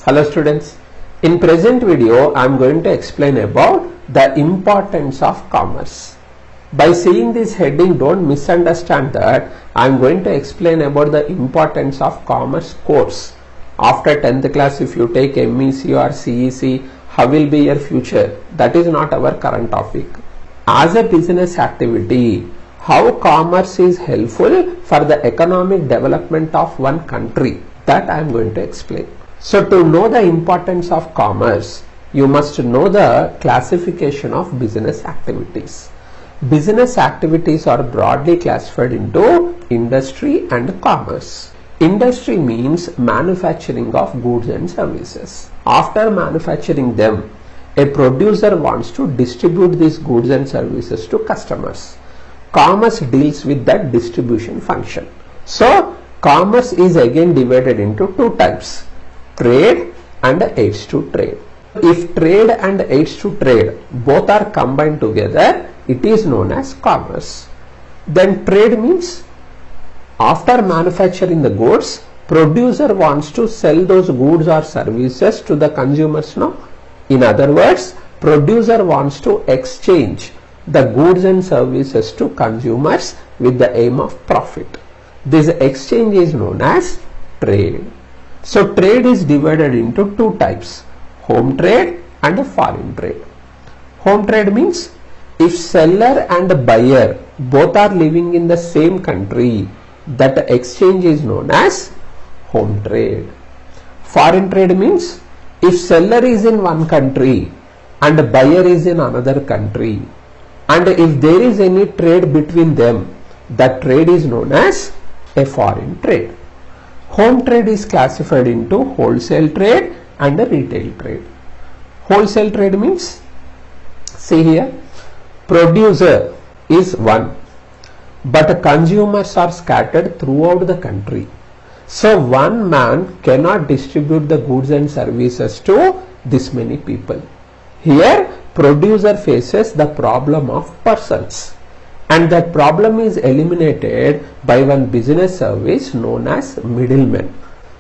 Hello students, in present video I am going to explain about the importance of commerce. By seeing this heading, don't misunderstand that I am going to explain about the importance of commerce course. After 10th class, if you take MEC or CEC, how will be your future? That is not our current topic. As a business activity, how commerce is helpful for the economic development of one country, that I am going to explain. So to know the importance of commerce, you must know the classification of business activities. Business activities are broadly classified into industry and commerce. Industry means manufacturing of goods and services. After manufacturing them, a producer wants to distribute these goods and services to customers. Commerce deals with that distribution function. So commerce is again divided into two types: trade and aids to trade. If trade and aids to trade both are combined together, it is known as commerce. Then trade means after manufacturing the goods, producer wants to sell those goods or services to the consumers now. In other words, producer wants to exchange the goods and services to consumers with the aim of profit. This exchange is known as trade. So trade is divided into two types: home trade and foreign trade. Home trade means if seller and buyer both are living in the same country, that exchange is known as home trade. Foreign trade means if seller is in one country and buyer is in another country, and if there is any trade between them, that trade is known as a foreign trade. Home trade is classified into wholesale trade and retail trade. Wholesale trade means, see here, producer is one, but consumers are scattered throughout the country. So one man cannot distribute the goods and services to this many people. Here producer faces the problem of persons, and that problem is eliminated by one business service known as middlemen.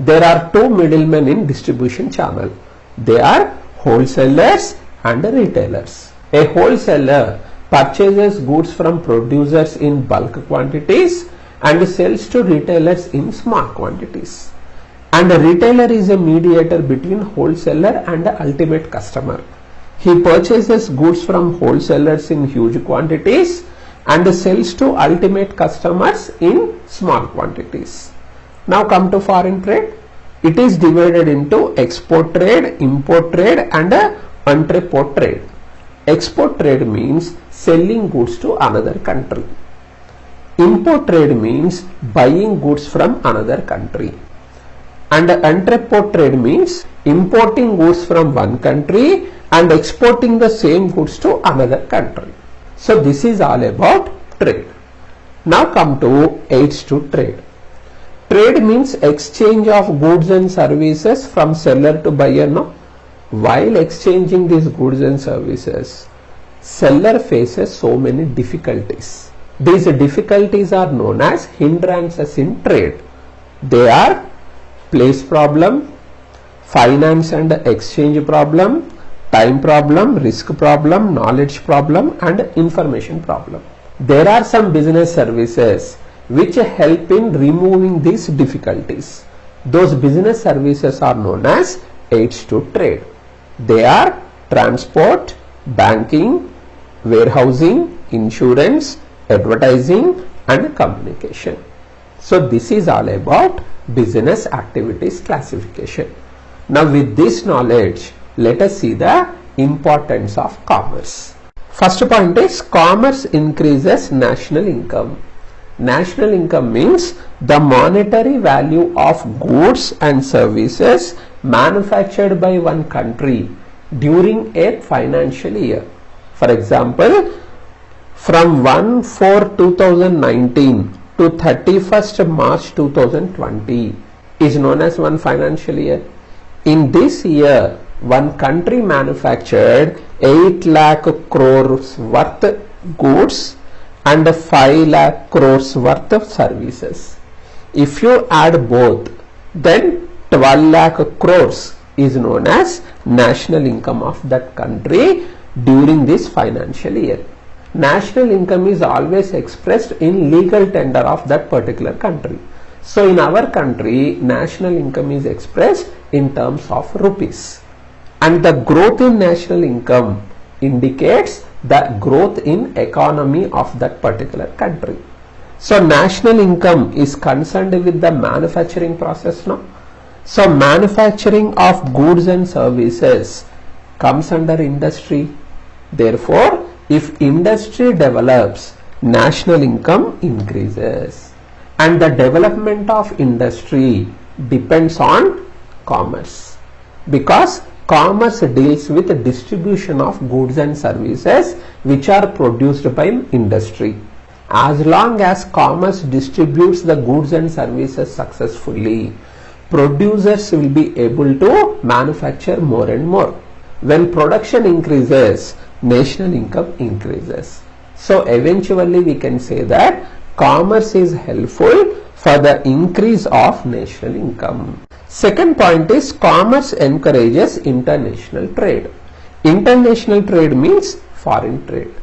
There are two middlemen in distribution channel. They are wholesalers and retailers. A wholesaler purchases goods from producers in bulk quantities and sells to retailers in small quantities. And a retailer is a mediator between wholesaler and the ultimate customer. He purchases goods from wholesalers in huge quantities and sells to ultimate customers in small quantities. Now come to foreign trade. It is divided into export trade, import trade and entrepot trade. Export trade means selling goods to another country. Import trade means buying goods from another country. And entrepot trade means importing goods from one country and exporting the same goods to another country. So this is all about trade. Now come to aids to trade. Trade means exchange of goods and services from seller to buyer. No? While exchanging these goods and services, seller faces so many difficulties. These difficulties are known as hindrances in trade. They are place problem, finance and exchange problem, time problem, risk problem, knowledge problem and information problem. There are some business services which help in removing these difficulties. Those business services are known as aids to trade. They are transport, banking, warehousing, insurance, advertising and communication. So this is all about business activities classification. Now with this knowledge, let us see the importance of commerce. First point is commerce increases national income. National income means the monetary value of goods and services manufactured by one country during a financial year. For example, from 1/4/2019 to 31st March 2020 is known as one financial year. In this year, one country manufactured 8 lakh crores worth goods and 5 lakh crores worth of services. If you add both, then 12 lakh crores is known as national income of that country during this financial year. National income is always expressed in legal tender of that particular country. So in our country, national income is expressed in terms of rupees. And the growth in national income indicates the growth in economy of that particular country. So national income is concerned with the manufacturing process now. So manufacturing of goods and services comes under industry. Therefore, if industry develops, national income increases. And the development of industry depends on commerce, because commerce deals with the distribution of goods and services which are produced by industry. As long as commerce distributes the goods and services successfully, producers will be able to manufacture more and more. When production increases, national income increases. So eventually we can say that commerce is helpful for the increase of national income. Second point is commerce encourages international trade. International trade means foreign trade,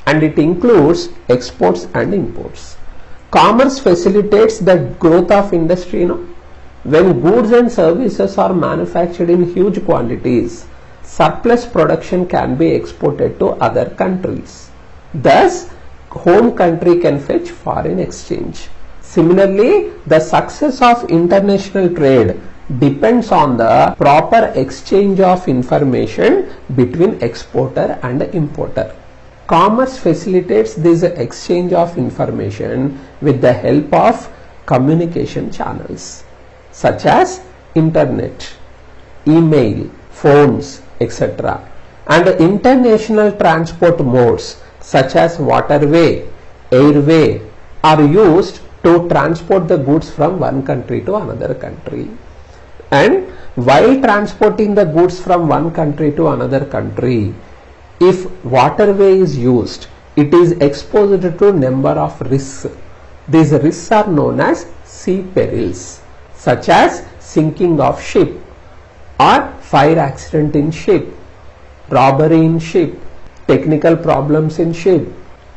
and it includes exports and imports. Commerce facilitates the growth of industry. When goods and services are manufactured in huge quantities, surplus production can be exported to other countries. Thus, home country can fetch foreign exchange. Similarly, the success of international trade depends on the proper exchange of information between exporter and importer. Commerce facilitates this exchange of information with the help of communication channels such as internet, email, phones, etc. And international transport modes such as waterway, airway are used to transport the goods from one country to another country. And while transporting the goods from one country to another country, if waterway is used, it is exposed to number of risks. These risks are known as sea perils, such as sinking of ship, or fire accident in ship, robbery in ship, technical problems in ship,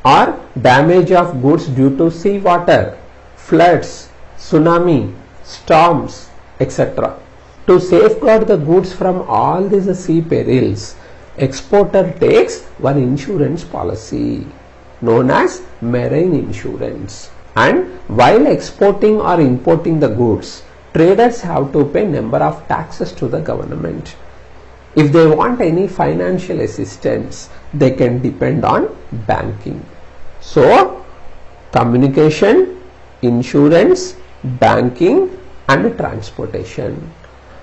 or damage of goods due to sea water, floods, tsunami, storms, etc. To safeguard the goods from all these sea perils, exporter takes one insurance policy known as marine insurance. And while exporting or importing the goods, traders have to pay number of taxes to the government. If they want any financial assistance, they can depend on banking. So, communication, insurance, banking and transportation.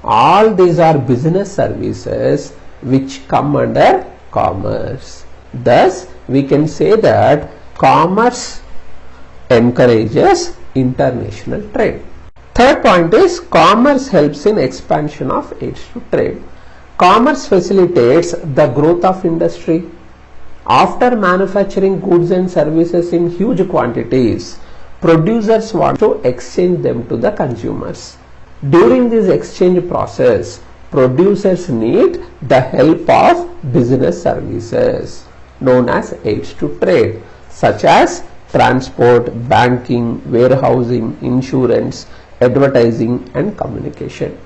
All these are business services which come under commerce. Thus, we can say that commerce encourages international trade. Third point is commerce helps in expansion of aids to trade. Commerce facilitates the growth of industry. After manufacturing goods and services in huge quantities, producers want to exchange them to the consumers. During this exchange process, producers need the help of business services known as aids to trade, such as transport, banking, warehousing, insurance, advertising and communication.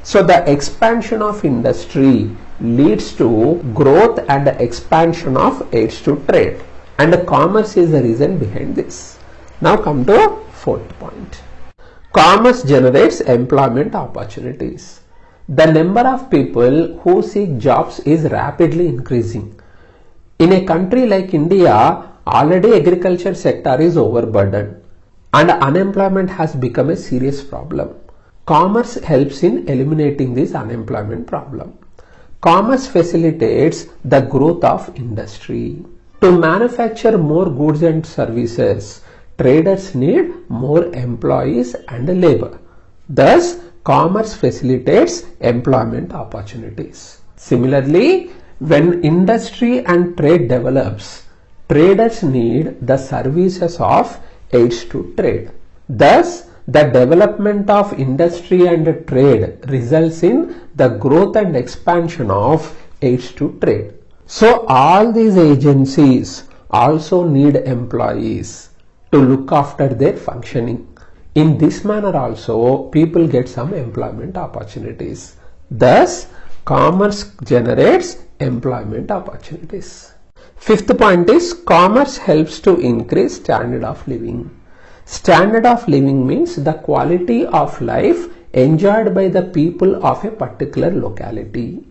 So the expansion of industry leads to growth and expansion of aids to trade, and commerce is the reason behind this. Now come to fourth point. Commerce generates employment opportunities. The number of people who seek jobs is rapidly increasing. In a country like India, already agriculture sector is overburdened and unemployment has become a serious problem. Commerce helps in eliminating this unemployment problem. Commerce facilitates the growth of industry. To manufacture more goods and services, traders need more employees and labor. Thus, commerce facilitates employment opportunities. Similarly, when industry and trade develops, traders need the services of aids to trade. Thus, the development of industry and trade results in the growth and expansion of aids to trade. So all these agencies also need employees to look after their functioning. In this manner also people get some employment opportunities. Thus, commerce generates employment opportunities. Fifth point is commerce helps to increase standard of living. Standard of living means the quality of life enjoyed by the people of a particular locality.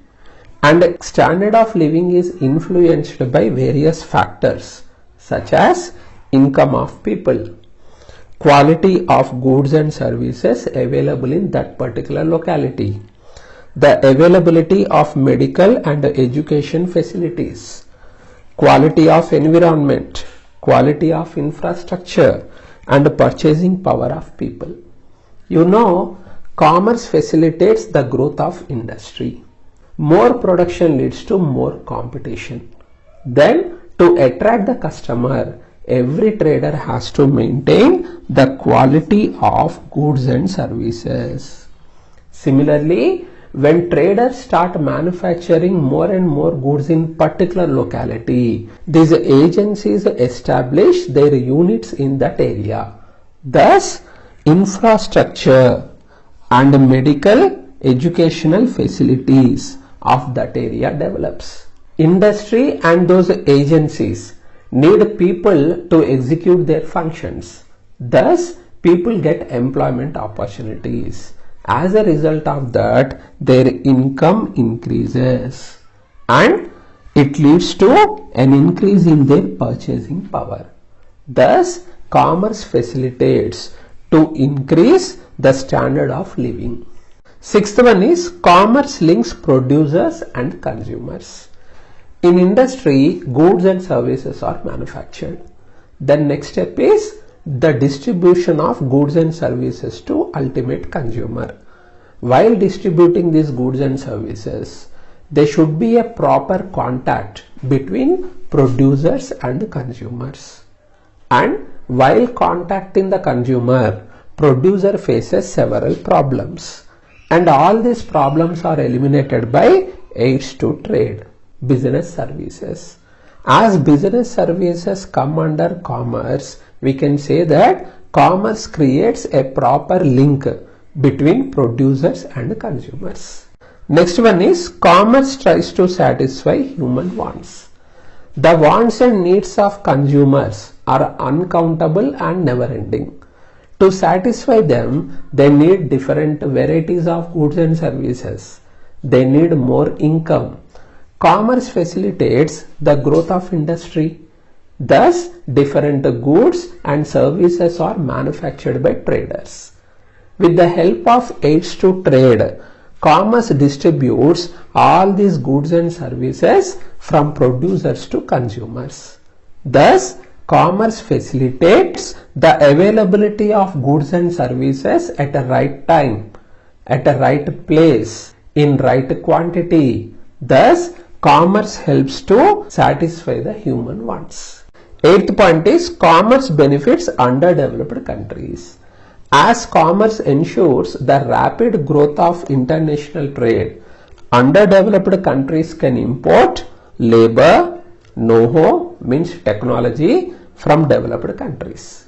And standard of living is influenced by various factors such as income of people, quality of goods and services available in that particular locality, the availability of medical and education facilities, quality of environment, quality of infrastructure, and purchasing power of people. You know, commerce facilitates the growth of industry. More production leads to more competition. Then, to attract the customer, every trader has to maintain the quality of goods and services. Similarly, when traders start manufacturing more and more goods in particular locality, these agencies establish their units in that area. Thus, infrastructure and medical educational facilities of that area develops. Industry and those agencies need people to execute their functions. Thus, people get employment opportunities. As a result of that, their income increases and it leads to an increase in their purchasing power. Thus, commerce facilitates to increase the standard of living. Sixth one is commerce links producers and consumers. In industry, goods and services are manufactured. The next step is the distribution of goods and services to ultimate consumer. While distributing these goods and services, there should be a proper contact between producers and consumers. And while contacting the consumer, producer faces several problems. And all these problems are eliminated by aids to trade, business services. As business services come under commerce, we can say that commerce creates a proper link between producers and consumers. Next one is commerce tries to satisfy human wants. The wants and needs of consumers are uncountable and never ending. To satisfy them, they need different varieties of goods and services. They need more income. Commerce facilitates the growth of industry. Thus, different goods and services are manufactured by traders. With the help of aids to trade, commerce distributes all these goods and services from producers to consumers. Thus, commerce facilitates the availability of goods and services at a right time, at a right place, in right quantity. Thus, commerce helps to satisfy the human wants. Eighth point is commerce benefits underdeveloped countries. As commerce ensures the rapid growth of international trade, underdeveloped countries can import labor, know-how means technology from developed countries.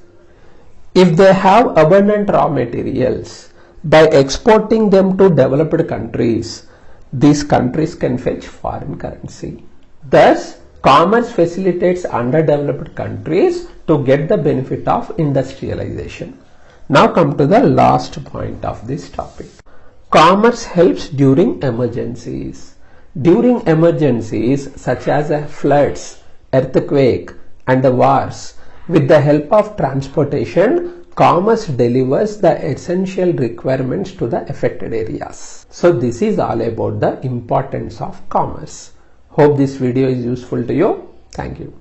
If they have abundant raw materials, by exporting them to developed countries, these countries can fetch foreign currency. Thus, commerce facilitates underdeveloped countries to get the benefit of industrialization. Now come to the last point of this topic. Commerce helps during emergencies. During emergencies such as floods, earthquake and wars, with the help of transportation, commerce delivers the essential requirements to the affected areas. So this is all about the importance of commerce. Hope this video is useful to you. Thank you.